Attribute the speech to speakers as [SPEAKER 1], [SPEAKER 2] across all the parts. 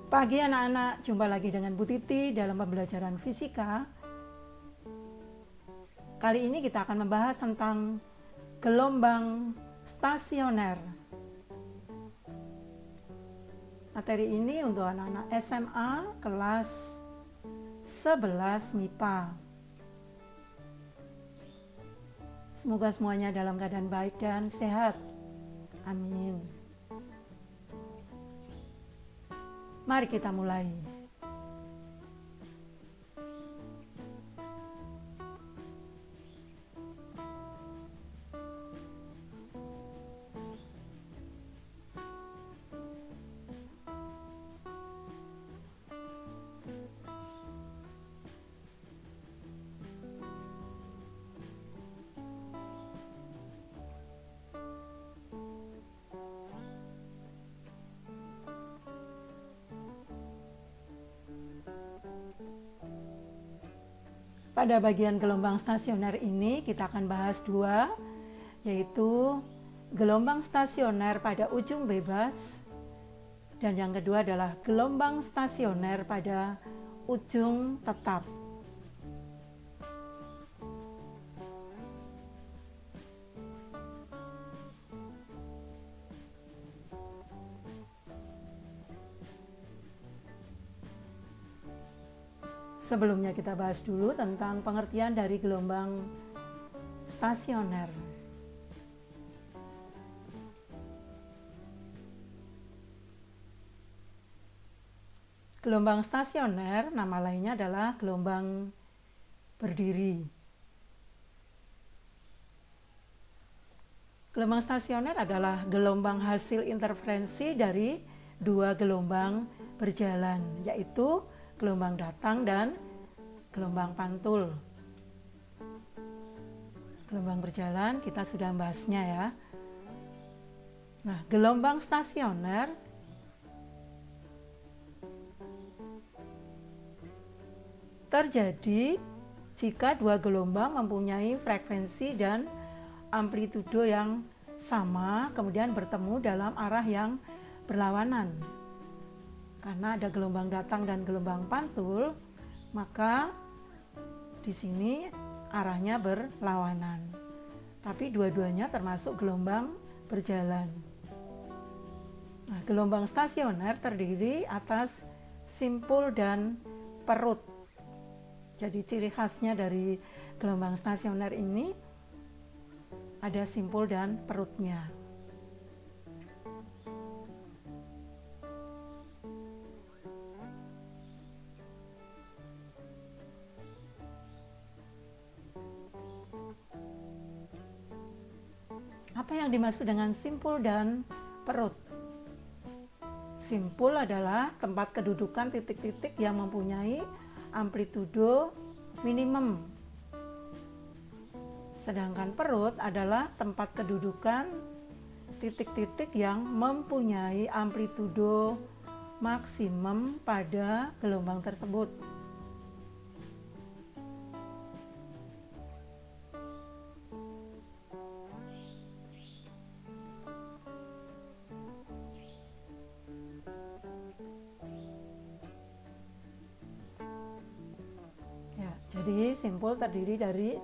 [SPEAKER 1] Pagi anak-anak, jumpa lagi dengan Bu Titi dalam pembelajaran fisika. Kali ini kita akan membahas tentang gelombang stasioner. Materi ini untuk anak-anak SMA kelas 11 MIPA. Semoga semuanya dalam keadaan baik dan sehat. Amin. Mari kita mulai. Pada bagian gelombang stasioner ini kita akan bahas dua, yaitu gelombang stasioner pada ujung bebas dan yang kedua adalah gelombang stasioner pada ujung tetap. Sebelumnya kita bahas dulu tentang pengertian dari gelombang stasioner. Gelombang stasioner nama lainnya adalah gelombang berdiri. Gelombang stasioner adalah gelombang hasil interferensi dari dua gelombang berjalan, yaitu gelombang datang dan gelombang pantul. Gelombang berjalan kita sudah membahasnya ya. Nah, gelombang stasioner terjadi jika dua gelombang mempunyai frekuensi dan amplitudo yang sama, kemudian bertemu dalam arah yang berlawanan. Karena ada gelombang datang dan gelombang pantul, maka di sini arahnya berlawanan. Tapi dua-duanya termasuk gelombang berjalan. Nah, gelombang stasioner terdiri atas simpul dan perut. Jadi ciri khasnya dari gelombang stasioner ini ada simpul dan perutnya. Apa yang dimaksud dengan simpul dan perut? Simpul adalah tempat kedudukan titik-titik yang mempunyai amplitudo minimum. Sedangkan perut adalah tempat kedudukan titik-titik yang mempunyai amplitudo maksimum pada gelombang tersebut. Jadi simpul terdiri dari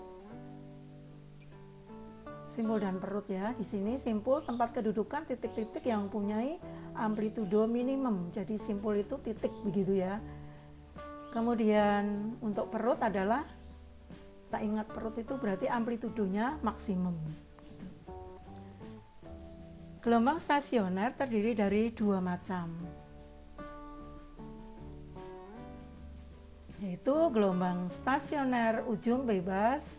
[SPEAKER 1] simpul dan perut ya. Di sini simpul tempat kedudukan titik-titik yang mempunyai amplitudo minimum. Jadi simpul itu titik begitu ya. Kemudian untuk perut adalah, kita ingat perut itu berarti amplitudonya maksimum. Gelombang stasioner terdiri dari dua macam, yaitu gelombang stasioner ujung bebas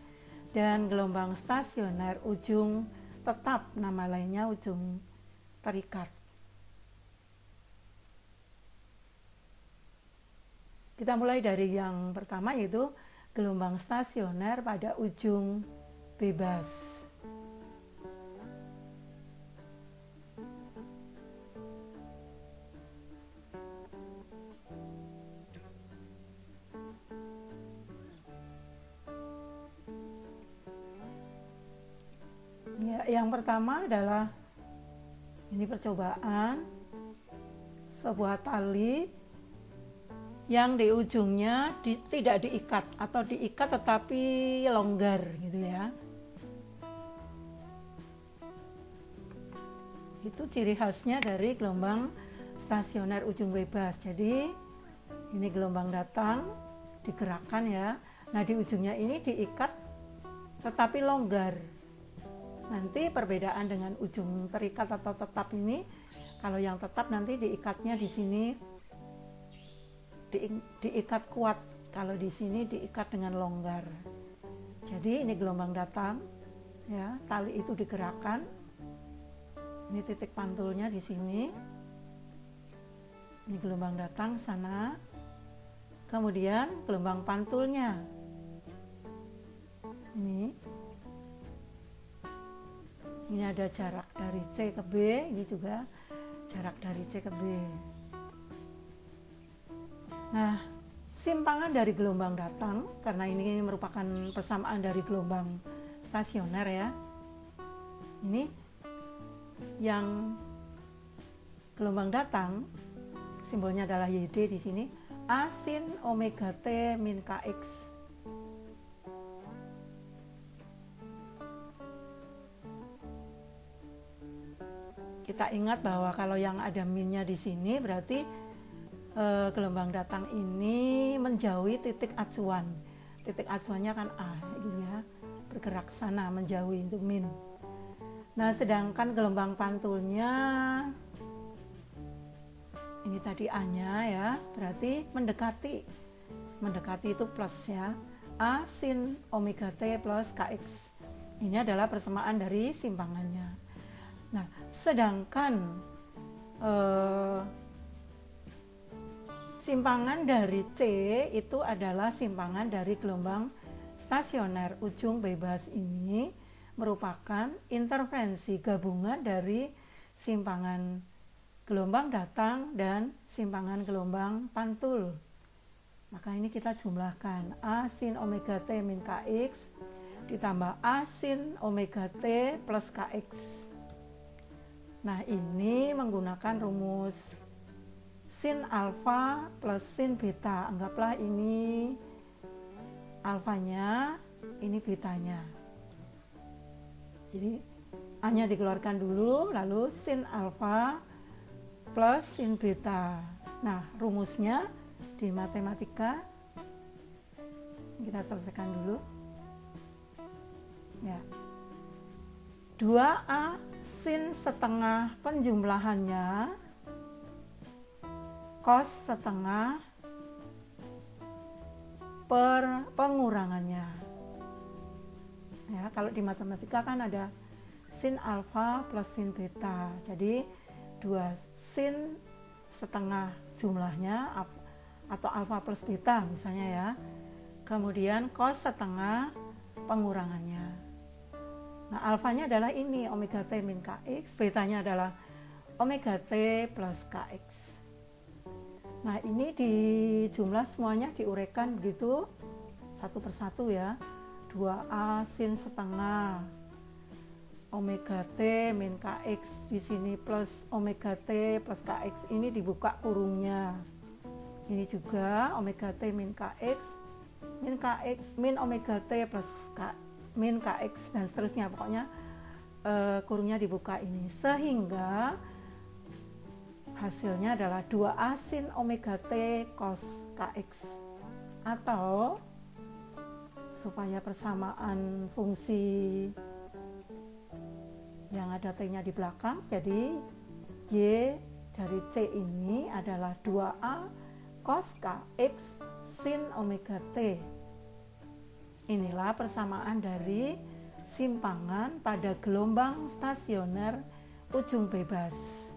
[SPEAKER 1] dan gelombang stasioner ujung tetap, nama lainnya ujung terikat. Kita mulai dari yang pertama, yaitu gelombang stasioner pada ujung bebas. Ya, yang pertama adalah ini percobaan, sebuah tali yang di ujungnya tidak diikat atau diikat tetapi longgar gitu ya. Itu ciri khasnya dari gelombang stasioner ujung bebas. Jadi ini gelombang datang digerakkan ya. Nah di ujungnya ini diikat tetapi longgar. Nanti perbedaan dengan ujung terikat atau tetap ini, kalau yang tetap nanti diikatnya di sini diikat kuat, kalau di sini diikat dengan longgar. Jadi ini gelombang datang ya, tali itu digerakkan. Ini titik pantulnya di sini. Ini gelombang datang sana. Kemudian gelombang pantulnya. Ini ada jarak dari C ke B, ini juga jarak dari C ke B. Nah, simpangan dari gelombang datang, karena ini merupakan persamaan dari gelombang stasioner ya. Ini yang gelombang datang, simbolnya adalah YD di sini, A sin omega T min KX. Kita ingat bahwa kalau yang ada minnya di sini berarti gelombang datang ini menjauhi titik acuan. Titik acuannya kan A gitu ya, bergerak sana menjauhi untuk min. Nah sedangkan gelombang pantulnya ini tadi A-nya ya, berarti mendekati itu plus ya, A sin omega T plus KX. Ini adalah persamaan dari simpangannya. Nah, sedangkan simpangan dari C itu adalah simpangan dari gelombang stasioner ujung bebas ini merupakan intervensi gabungan dari simpangan gelombang datang dan simpangan gelombang pantul. Maka ini kita jumlahkan A sin omega T min KX ditambah A sin omega T plus KX. Nah ini menggunakan rumus sin alfa plus sin beta. Anggaplah ini alfanya, ini betanya. Jadi A-nya dikeluarkan dulu, lalu sin alfa plus sin beta. Nah rumusnya di matematika kita selesaikan dulu ya. 2A sin setengah penjumlahannya cos setengah per pengurangannya ya. Kalau di matematika kan ada sin alfa plus sin beta, jadi 2 sin setengah jumlahnya atau alfa plus beta misalnya ya, kemudian cos setengah pengurangannya. Nah alfanya adalah ini omega T min KX, betanya adalah omega T plus KX. Nah ini di jumlah semuanya diuraikan begitu satu persatu ya. 2A sin setengah omega T min KX di sini plus omega T plus KX, ini dibuka kurungnya. Ini juga omega T min KX min omega T plus min KX dan seterusnya, pokoknya kurungnya dibuka ini, sehingga hasilnya adalah 2A sin omega T cos KX. Atau supaya persamaan fungsi yang ada T-nya di belakang, jadi Y dari C ini adalah 2A cos KX sin omega T. Inilah persamaan dari simpangan pada gelombang stasioner ujung bebas.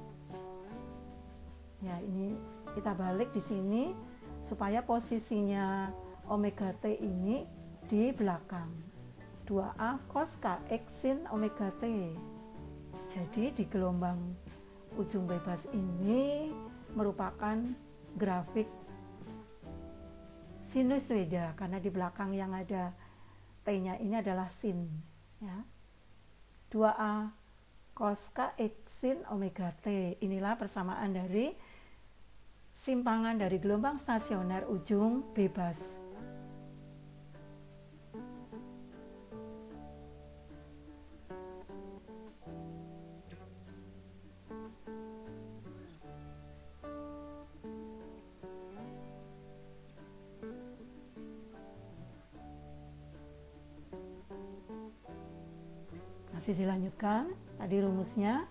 [SPEAKER 1] Ya, ini kita balik di sini supaya posisinya omega T ini di belakang. 2A cos KX sin omega T. Jadi di gelombang ujung bebas ini merupakan grafik sinusoida karena di belakang yang ada T-nya ini adalah sin ya. 2A cos KX sin omega T. Inilah persamaan dari simpangan dari gelombang stasioner ujung bebas. Masih dilanjutkan tadi rumusnya.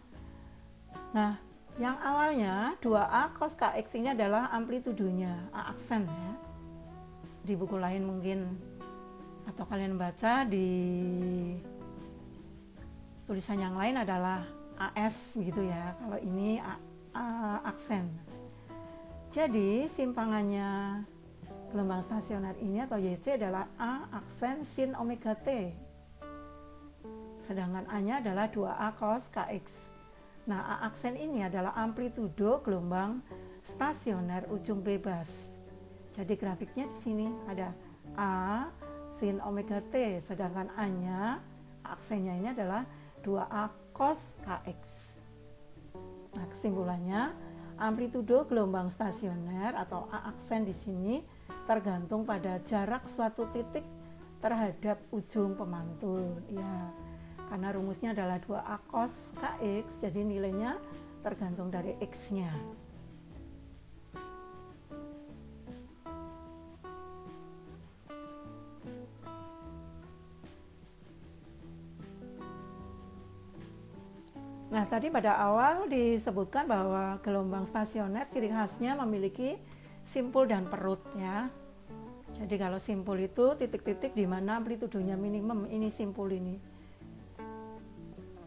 [SPEAKER 1] Nah, yang awalnya 2A cos KX ini adalah amplitudonya, A aksen ya. Di buku lain mungkin, atau kalian baca di tulisan yang lain adalah AS begitu ya. Kalau ini A aksen. Jadi simpangannya gelombang stasioner ini atau YC adalah A aksen sin omega T. Sedangkan A-nya adalah 2A cos KX. Nah, A aksen ini adalah amplitudo gelombang stasioner ujung bebas. Jadi grafiknya di sini ada A sin omega T, sedangkan A-nya, A aksennya ini adalah 2A cos KX. Nah, kesimpulannya, amplitudo gelombang stasioner atau A aksen di sini tergantung pada jarak suatu titik terhadap ujung pemantul. Ya. Karena rumusnya adalah 2A cos KX, jadi nilainya tergantung dari X-nya. Nah, tadi pada awal disebutkan bahwa gelombang stasioner ciri khasnya memiliki simpul dan perut ya. Jadi kalau simpul itu titik-titik di mana amplitudonya minimum, ini simpul ini.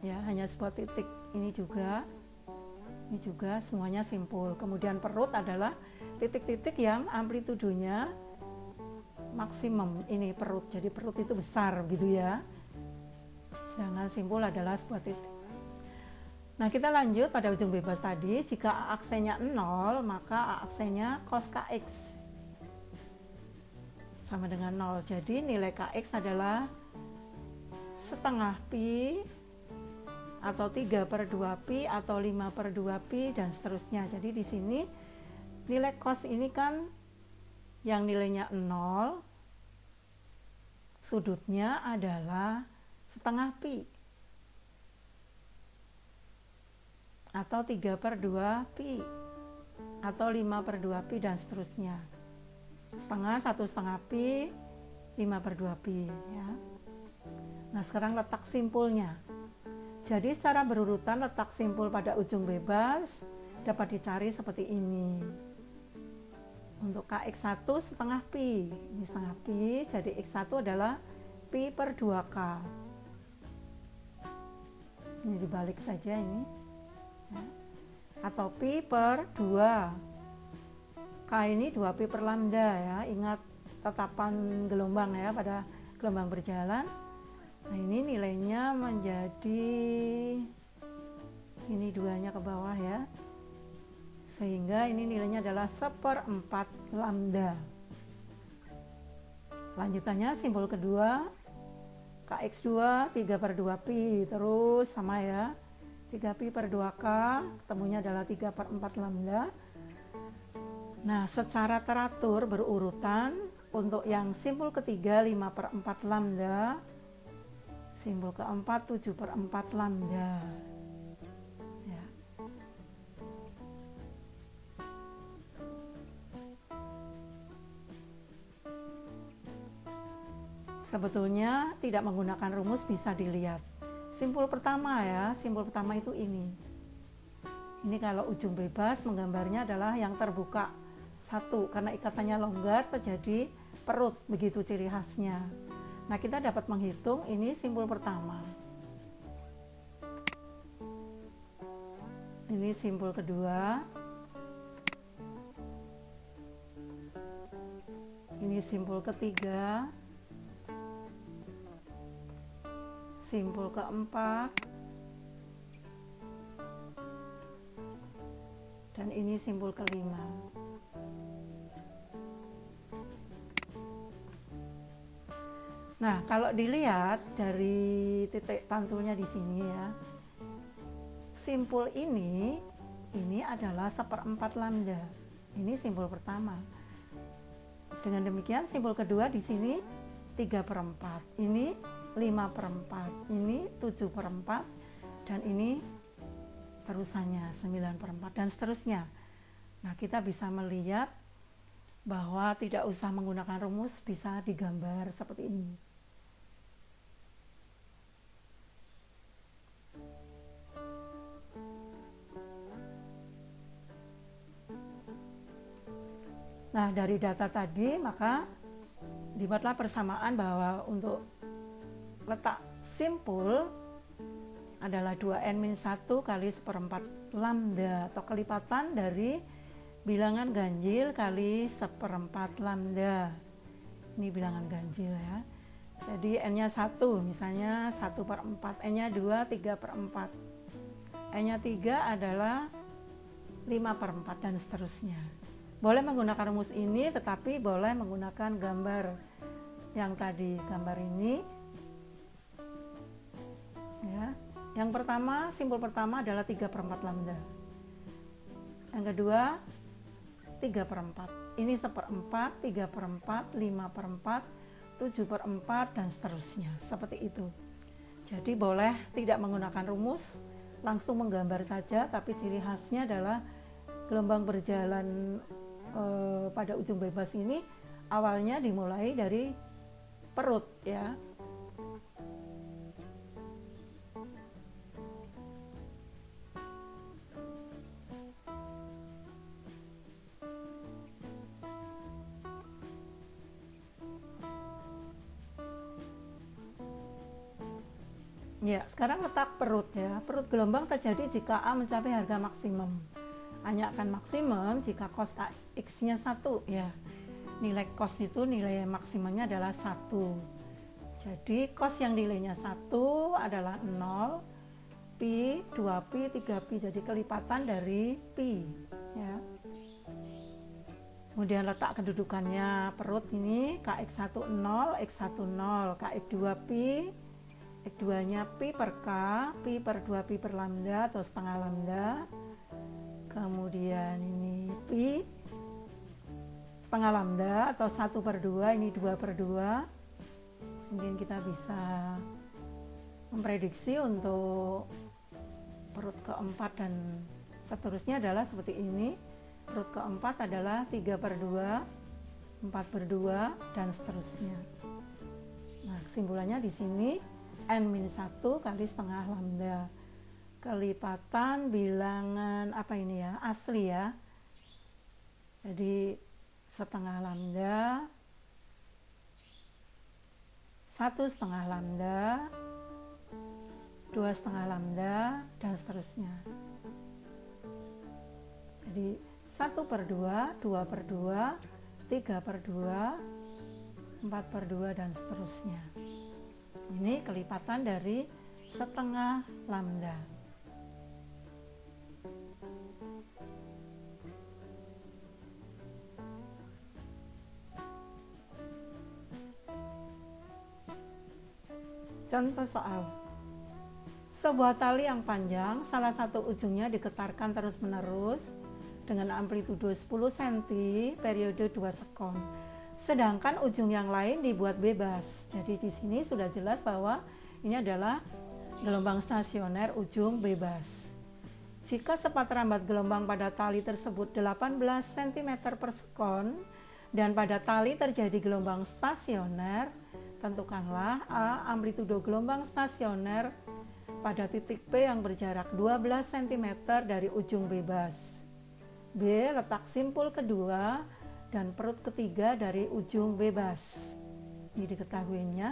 [SPEAKER 1] Ya, hanya sebuah titik. Ini juga semuanya simpul. Kemudian perut adalah titik-titik yang amplitudonya maksimum. Ini perut, jadi perut itu besar gitu ya. Sedangkan simpul adalah sebuah titik. Nah, kita lanjut pada ujung bebas tadi. Jika A aksennya 0, maka A aksennya cos KX sama dengan 0. Jadi nilai KX adalah setengah pi atau 3/2 pi atau 5/2 pi dan seterusnya. Jadi di sini nilai cos ini kan yang nilainya 0, sudutnya adalah setengah pi atau 3/2 pi atau 5/2 pi dan seterusnya. Setengah, 1/2 pi, 5/2 pi ya. Nah, sekarang letak simpulnya. Jadi secara berurutan letak simpul pada ujung bebas dapat dicari seperti ini. Untuk KX1 setengah pi, ini setengah pi, jadi X1 adalah pi/2K. Ini dibalik saja ini. Ya. Atau pi/2. K ini 2pi per lambda ya, ingat tetapan gelombang ya pada gelombang berjalan. Nah, ini nilainya menjadi ini 2-nya ke bawah ya. Sehingga ini nilainya adalah 1/4 lambda. Lanjutannya simpul kedua KX2 3/2 pi, terus sama ya. 3pi/2K, ketemunya adalah 3/4 lambda. Nah, secara teratur berurutan untuk yang simpul ketiga 5/4 lambda, simpul keempat 7/4 lambda ya. Sebetulnya tidak menggunakan rumus bisa dilihat. Simpul pertama ya, simpul pertama itu ini. Ini kalau ujung bebas menggambarnya adalah yang terbuka satu, karena ikatannya longgar terjadi perut, begitu ciri khasnya. Nah, kita dapat menghitung ini simpul pertama. Ini simpul kedua. Ini simpul ketiga. Simpul keempat. Dan ini simpul kelima. Nah, kalau dilihat dari titik pantulnya di sini ya, simpul ini adalah 1/4 lambda. Ini simbol pertama. Dengan demikian simbol kedua di sini 3/4, ini 5/4, ini 7/4, dan ini terusannya 9/4 dan seterusnya. Nah, kita bisa melihat bahwa tidak usah menggunakan rumus, bisa digambar seperti ini. Nah, dari data tadi maka dibuatlah persamaan bahwa untuk letak simpul adalah 2n-1 kali 1/4 lambda atau kelipatan dari bilangan ganjil kali 1/4 lambda. Ini bilangan ganjil ya. Jadi n-nya 1, misalnya 1/4, n-nya 2, 3/4. N-nya 3 adalah 5/4 dan seterusnya. Boleh menggunakan rumus ini, tetapi boleh menggunakan gambar yang tadi, gambar ini. Ya. Yang pertama, simbol pertama adalah 3/4 lambda. Yang kedua, 3/4. Ini 1/4, 3/4, 5/4, 7/4, dan seterusnya. Seperti itu. Jadi boleh tidak menggunakan rumus, langsung menggambar saja, tapi ciri khasnya adalah gelombang berjalan pada ujung bebas ini awalnya dimulai dari perut ya. Ya, sekarang letak perut ya. Perut gelombang terjadi jika A mencapai harga maksimum. A-nya akan maksimum jika cos X-nya 1 ya. Nilai cos itu nilai maksimumnya adalah 1. Jadi cos yang nilainya 1 adalah 0, pi, 2pi, 3pi. Jadi kelipatan dari pi ya. Kemudian letak kedudukannya perut ini Kx1 0, X1 0, Kx2 pi, X2-nya pi per K, pi per 2 pi per lambda atau setengah lambda. Kemudian ini pi setengah lambda atau 1/2, ini 2/2. Kemudian kita bisa memprediksi untuk perut keempat dan seterusnya adalah seperti ini. Perut keempat adalah 3/2, 4/2, dan seterusnya. Nah, kesimpulannya di sini n-1 kali setengah lambda. Kelipatan bilangan apa ini ya, asli ya. Jadi setengah lambda, 1/2 lambda, 2/2 lambda, dan seterusnya. Jadi 1/2, 2/2, 3/2, 4/2, dan seterusnya. Ini kelipatan dari setengah lambda. Contoh soal. Sebuah tali yang panjang, salah satu ujungnya digetarkan terus-menerus dengan amplitudo 10 cm periode 2 sekon. Sedangkan ujung yang lain dibuat bebas. Jadi di sini sudah jelas bahwa ini adalah gelombang stasioner ujung bebas. Jika cepat rambat gelombang pada tali tersebut 18 cm per sekon dan pada tali terjadi gelombang stasioner, tentukanlah A amplitudo gelombang stasioner pada titik P yang berjarak 12 cm dari ujung bebas. B letak simpul kedua dan perut ketiga dari ujung bebas. Ini diketahuinya.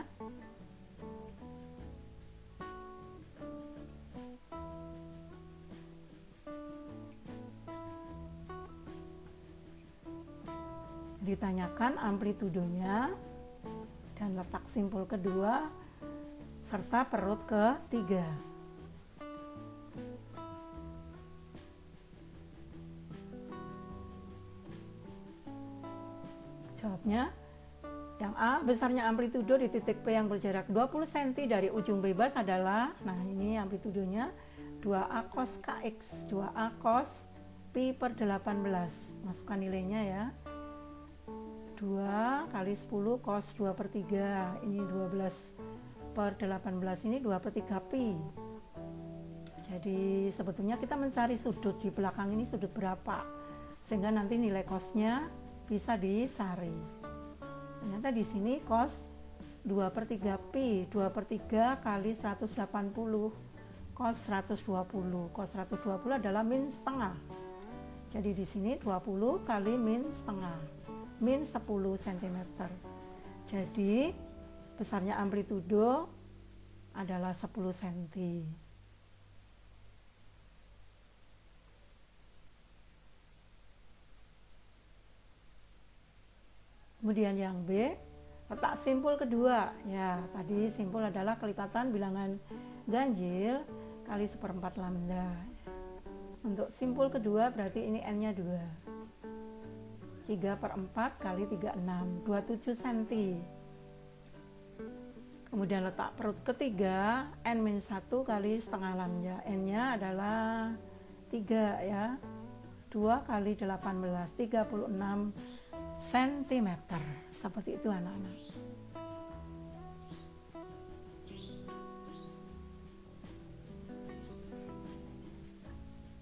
[SPEAKER 1] Ditanyakan amplitudonya dan letak simpul kedua serta perut ketiga. Jawabnya yang A, besarnya amplitudo di titik P yang berjarak 20 cm dari ujung bebas adalah, nah ini amplitudonya 2A cos Kx, 2A cos pi per 18. Masukkan nilainya ya. 2 kali 10 cos 2/3. Ini 12 per 18, ini 2/3 pi. Jadi sebetulnya kita mencari sudut di belakang ini sudut berapa, sehingga nanti nilai cosnya bisa dicari. Ternyata di sini cos 2/3 pi, 2/3 kali 180 cos 120. Cos 120 adalah min setengah. Jadi di sini 20 kali min setengah, min 10 cm. Jadi besarnya amplitudo adalah 10 cm. Kemudian yang B, letak simpul kedua. Ya, tadi simpul adalah kelipatan bilangan ganjil kali 1/4 lambda. Untuk simpul kedua berarti ini n-nya 2. 3/4 kali 36, 27 cm. Kemudian letak perut ketiga, n-1 kali setengah lambda. N-nya adalah 3 ya. 2 kali 18, 36 cm. Seperti itu anak-anak.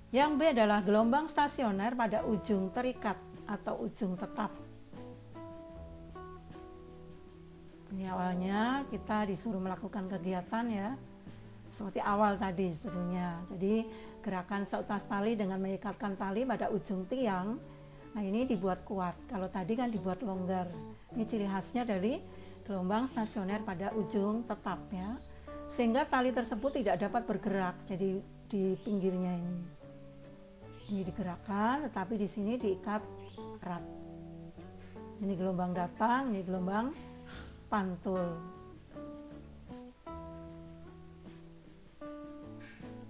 [SPEAKER 1] Yang B adalah gelombang stasioner pada ujung terikat atau ujung tetap. Ini awalnya kita disuruh melakukan kegiatan ya, seperti awal tadi sebetulnya. Jadi gerakan seutas tali dengan mengikatkan tali pada ujung tiang. Nah ini dibuat kuat, kalau tadi kan dibuat longgar. Ini ciri khasnya dari gelombang stasioner pada ujung tetap ya, sehingga tali tersebut tidak dapat bergerak. Jadi di pinggirnya ini digerakkan, tetapi di sini diikat erat. Ini gelombang datang, ini gelombang pantul.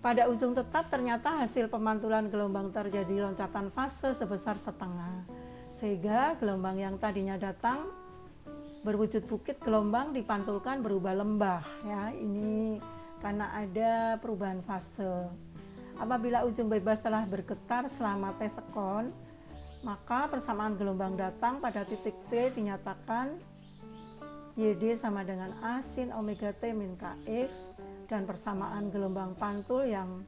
[SPEAKER 1] Pada ujung tetap ternyata hasil pemantulan gelombang terjadi loncatan fase sebesar setengah, sehingga gelombang yang tadinya datang berwujud bukit, gelombang dipantulkan berubah lembah ya. Ini karena ada perubahan fase. Apabila ujung bebas telah bergetar selama T sekon, maka persamaan gelombang datang pada titik C dinyatakan YD sama dengan A sin omega T min Kx, dan persamaan gelombang pantul yang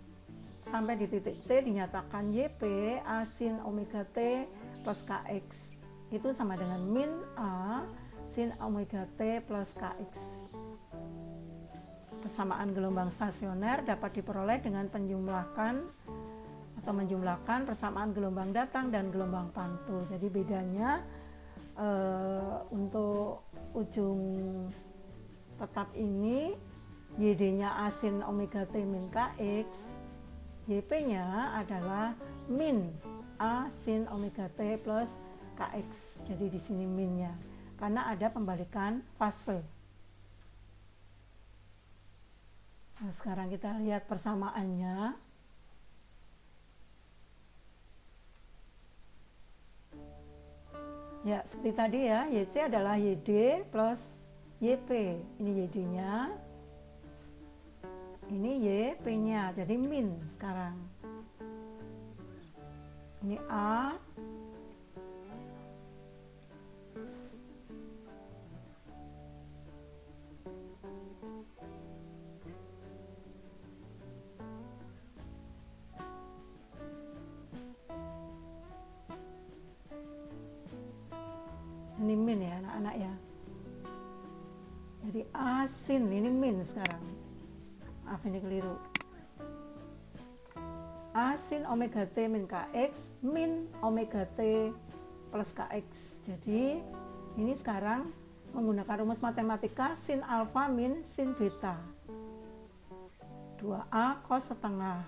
[SPEAKER 1] sampai di titik C dinyatakan YP A sin omega T plus Kx. Itu sama dengan min A sin omega T plus Kx. Persamaan gelombang stasioner dapat diperoleh dengan menjumlahkan persamaan gelombang datang dan gelombang pantul. Jadi bedanya untuk ujung tetap ini YD-nya A sin omega T min Kx, YP-nya adalah min A sin omega T plus Kx. Jadi di sini minnya karena ada pembalikan fase. Nah, sekarang kita lihat persamaannya. Ya, seperti tadi ya, YC adalah YD plus YP. Ini YD-nya, ini YP-nya, jadi min sekarang. Ini A, ini min ya anak-anak ya. Jadi asin, ini min sekarang. Apa ini keliru? Asin omega T min Kx min omega T plus Kx. Jadi ini sekarang menggunakan rumus matematika sin alfa min sin beta. 2A cos setengah.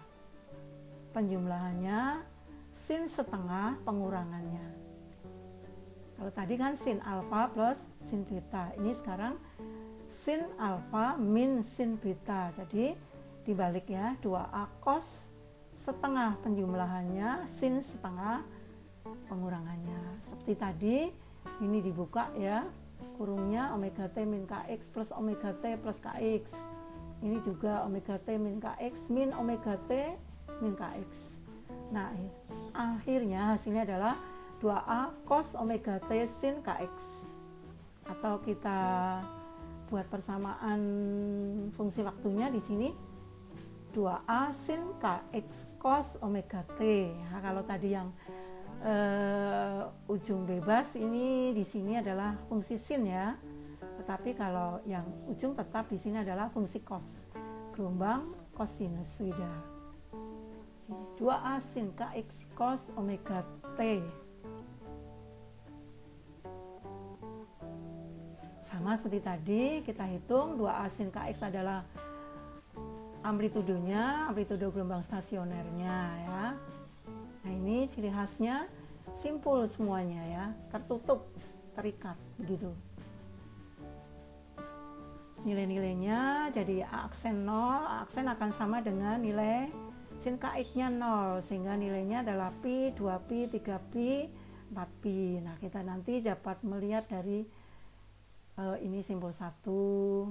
[SPEAKER 1] Penjumlahannya sin setengah pengurangannya. Kalau tadi kan sin alfa plus sin beta, ini sekarang sin alfa min sin beta. Jadi dibalik ya, 2A cos setengah penjumlahannya, sin setengah pengurangannya. Seperti tadi, ini dibuka ya, kurungnya omega T min Kx plus omega T plus Kx. Ini juga omega T min Kx min omega T min Kx. Nah, akhirnya hasilnya adalah 2A cos omega T sin Kx. Atau kita buat persamaan fungsi waktunya di sini 2A sin Kx cos omega T. Nah, kalau tadi yang ujung bebas ini di sini adalah fungsi sin ya. Tetapi kalau yang ujung tetap di sini adalah fungsi cos. Gelombang cosinusoida. 2A sin Kx cos omega T. Sama seperti tadi, kita hitung 2A sin Kx adalah amplitudenya, amplitude gelombang stasionernya ya. Nah, ini ciri khasnya simpul semuanya ya, tertutup, terikat begitu. Nilai-nilainya jadi aksen 0, aksen akan sama dengan nilai sin Kx-nya 0, sehingga nilainya adalah pi, 2pi, 3pi, 4pi. Nah, kita nanti dapat melihat dari ini simpul 1,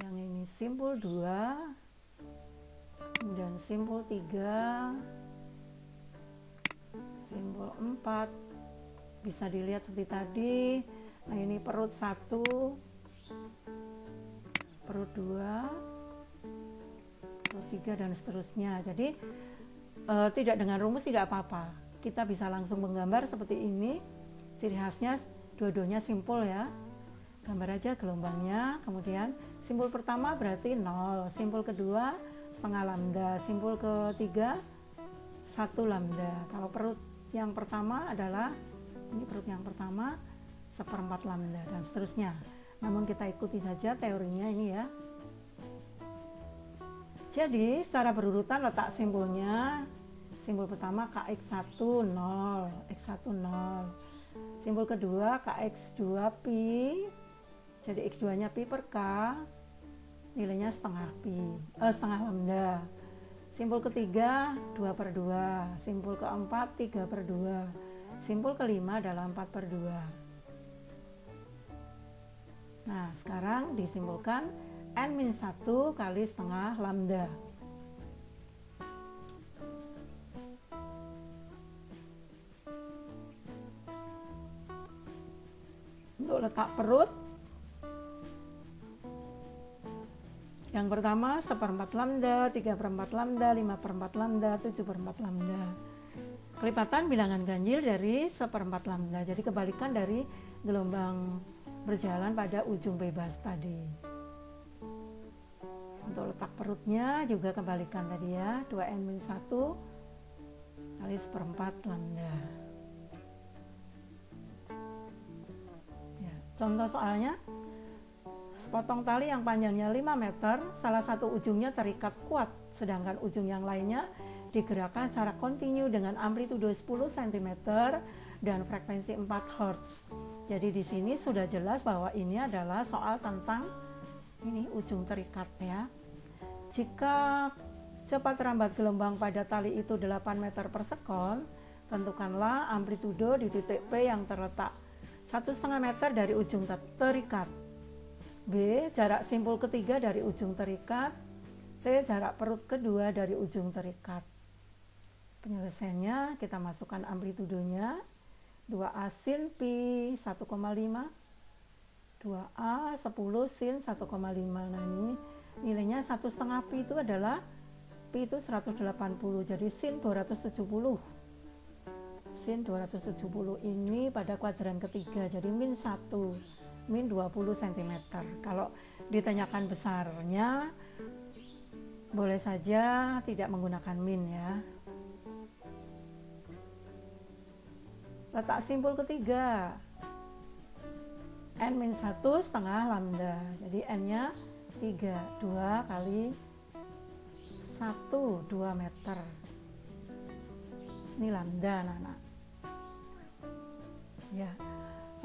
[SPEAKER 1] yang ini simpul 2, kemudian simpul 3, simpul 4, bisa dilihat seperti tadi. Nah, ini perut 1, perut 2, perut 3, dan seterusnya. Jadi tidak dengan rumus tidak apa-apa, kita bisa langsung menggambar seperti ini. Ciri khasnya dua-duanya simpul ya. Gambar aja gelombangnya, kemudian simpul pertama berarti 0, simpul kedua setengah lambda, simpul ketiga 1 lambda. Kalau perut yang pertama adalah, ini perut yang pertama 1/4 lambda, dan seterusnya. Namun kita ikuti saja teorinya ini ya. Jadi secara berurutan letak simpulnya, simpul pertama Kx1 0, X1 0, simpul kedua Kx2 pi, jadi X2 nya pi per K, nilainya setengah lambda. Simpul ketiga 2/2, simpul keempat 3/2, simpul kelima adalah 4/2. Nah, sekarang disimpulkan n-1 kali setengah lambda. Untuk letak perut, yang pertama 1/4 lambda, 3/4 lambda, 5/4 lambda, 7/4 lambda. Kelipatan bilangan ganjil dari 1/4 lambda. Jadi kebalikan dari gelombang berjalan pada ujung bebas tadi. Untuk letak perutnya juga kebalikan tadi ya, 2n-1 kali 1/4 lambda. Ya, contoh soalnya, sepotong tali yang panjangnya 5 meter, salah satu ujungnya terikat kuat, sedangkan ujung yang lainnya digerakkan secara kontinu dengan amplitude 10 cm dan frekuensi 4 Hz. Jadi di sini sudah jelas bahwa ini adalah soal tentang ini ujung terikat ya. Jika cepat rambat gelombang pada tali itu 8 meter per sekon, tentukanlah amplitude di titik P yang terletak 1,5 meter dari ujung terikat. B. Jarak simpul ketiga dari ujung terikat. C. Jarak perut kedua dari ujung terikat. Penyelesaiannya kita masukkan amplitudenya 2A sin pi 1,5, 2A 10 sin 1,5. Nah, ini nilainya 1,5 pi itu adalah pi itu 180, jadi sin 270. Sin 270 ini pada kuadran ketiga, jadi min 1. Min 20 cm. Kalau ditanyakan besarnya, boleh saja tidak menggunakan min ya. Letak simpul ketiga, n-1 setengah lambda. Jadi n-nya 3, 2 kali 1, 2 meter. Ini lambda anak-anak. Ya.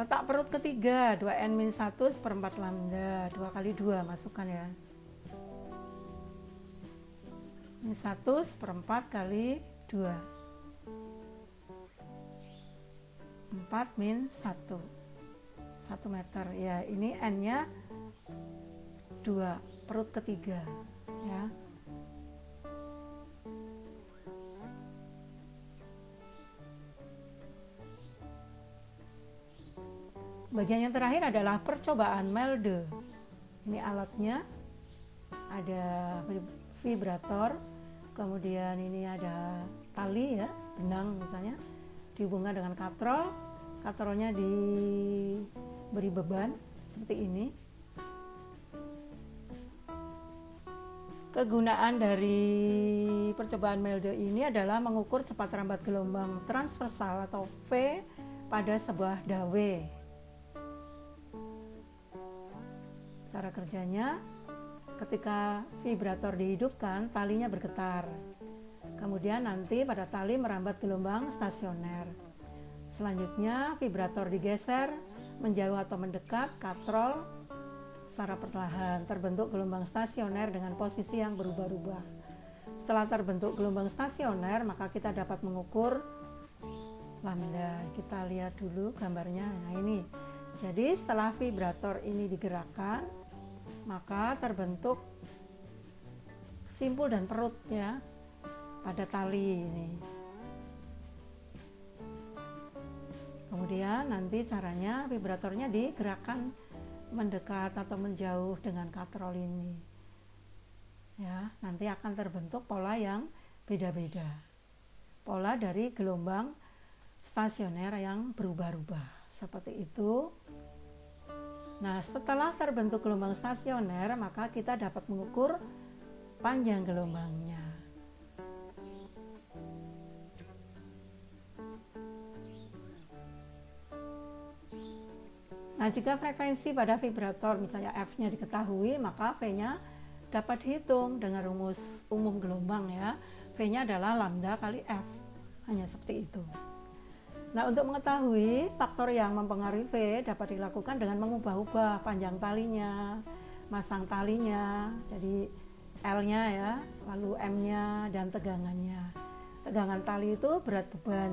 [SPEAKER 1] Letak perut ketiga, 2n-1 1/4 lambda, 2 kali 2 masukkan ya. Ini 1 1/4 kali 2. 4 min 1. 1 meter. Ya, ini n-nya 2, perut ketiga ya. Bagian yang terakhir adalah percobaan melde. Ini alatnya, ada vibrator, kemudian ini ada tali ya, benang misalnya, dihubungkan dengan katrol. Katrolnya diberi beban seperti ini. Kegunaan dari percobaan melde ini adalah mengukur cepat rambat gelombang transversal atau V pada sebuah dawe. Cara kerjanya, ketika vibrator dihidupkan, talinya bergetar. Kemudian nanti pada tali merambat gelombang stasioner. Selanjutnya vibrator digeser menjauh atau mendekat katrol secara perlahan, terbentuk gelombang stasioner dengan posisi yang berubah-ubah. Setelah terbentuk gelombang stasioner, maka kita dapat mengukur lambda. Kita lihat dulu gambarnya. Nah ini, jadi setelah vibrator ini digerakkan, maka terbentuk simpul dan perut ya pada tali ini. Kemudian nanti caranya vibratornya digerakkan mendekat atau menjauh dengan katrol ini. Ya, nanti akan terbentuk pola yang beda-beda. Pola dari gelombang stasioner yang berubah-ubah. Seperti itu. Nah, setelah terbentuk gelombang stasioner, maka kita dapat mengukur panjang gelombangnya. Nah, jika frekuensi pada vibrator misalnya F-nya diketahui, maka V-nya dapat dihitung dengan rumus umum gelombang ya. V-nya adalah lambda kali F. Hanya seperti itu. Nah, untuk mengetahui faktor yang mempengaruhi V dapat dilakukan dengan mengubah-ubah panjang talinya, masang talinya, jadi L-nya ya, lalu M-nya dan tegangannya. Tegangan tali itu berat beban.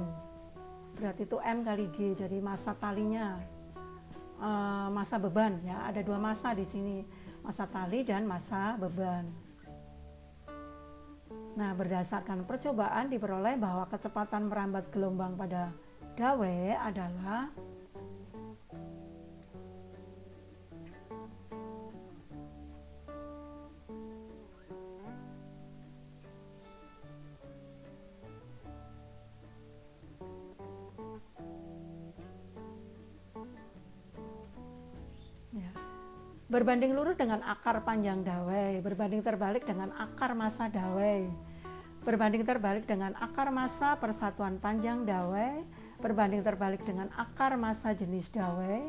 [SPEAKER 1] Berat itu M kali G, jadi massa talinya. Massa beban ya, ada dua massa di sini, massa tali dan massa beban. Nah, berdasarkan percobaan diperoleh bahwa kecepatan merambat gelombang pada dawe adalah berbanding lurus dengan akar panjang dawai, berbanding terbalik dengan akar massa dawai, berbanding terbalik dengan akar massa persatuan panjang dawai, berbanding terbalik dengan akar massa jenis dawai,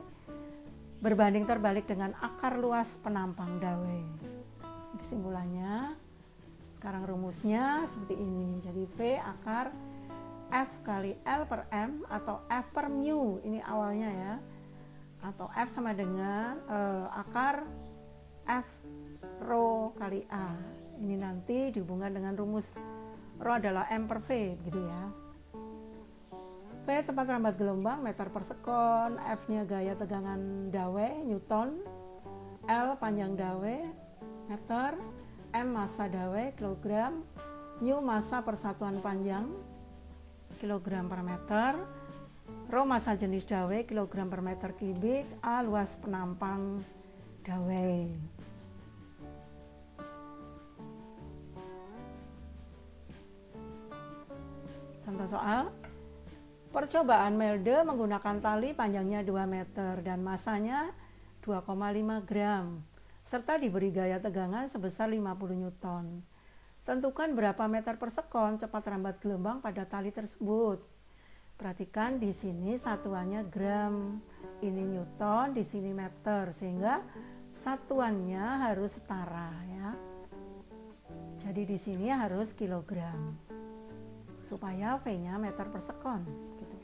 [SPEAKER 1] berbanding terbalik dengan akar luas penampang dawai. Kesimpulannya, sekarang rumusnya seperti ini. Jadi V akar F kali L per M atau F per mu, ini awalnya ya, atau F sama dengan akar F rho kali A. Ini nanti dihubungkan dengan rumus rho adalah M per V, gitu ya. V cepat rambat gelombang meter per sekon, F-nya gaya tegangan dawe Newton, L panjang dawe meter, M massa dawe kilogram, mu massa persatuan panjang kilogram per meter, rho massa jenis dawe kilogram per meter kubik, A luas penampang dawe. Contoh soal, percobaan melde menggunakan tali panjangnya 2 meter dan massanya 2,5 gram serta diberi gaya tegangan sebesar 50 Newton. Tentukan berapa meter per sekon cepat rambat gelombang pada tali tersebut. Perhatikan di sini satuannya gram, ini Newton, di sini meter, sehingga satuannya harus setara ya. Jadi di sini harus kilogram supaya V-nya meter per sekon gitu.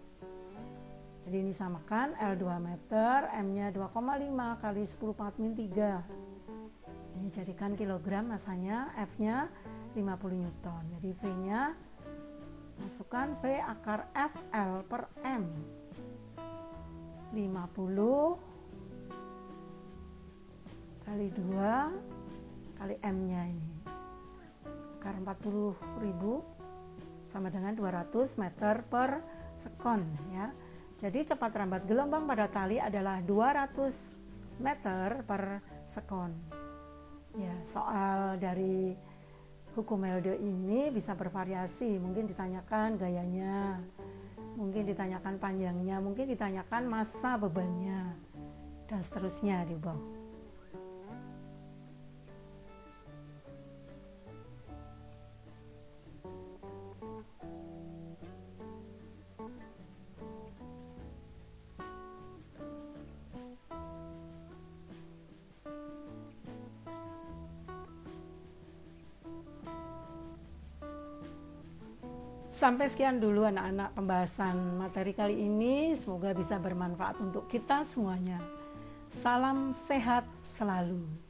[SPEAKER 1] Jadi ini samakan L 2 meter, M-nya 2,5 kali 10⁻³ 3. Ini jadikan kilogram, massanya F-nya 50 Newton. Jadi V-nya masukkan V akar FL per M 50 kali 2 kali M-nya ini akar 40.000 sama dengan 200 meter per sekon ya. Jadi cepat rambat gelombang pada tali adalah 200 meter per sekon. Ya, soal dari hukum Helde ini bisa bervariasi, mungkin ditanyakan gayanya, mungkin ditanyakan panjangnya, mungkin ditanyakan masa bebannya, dan seterusnya di bawah. Sampai sekian dulu anak-anak pembahasan materi kali ini, semoga bisa bermanfaat untuk kita semuanya. Salam sehat selalu.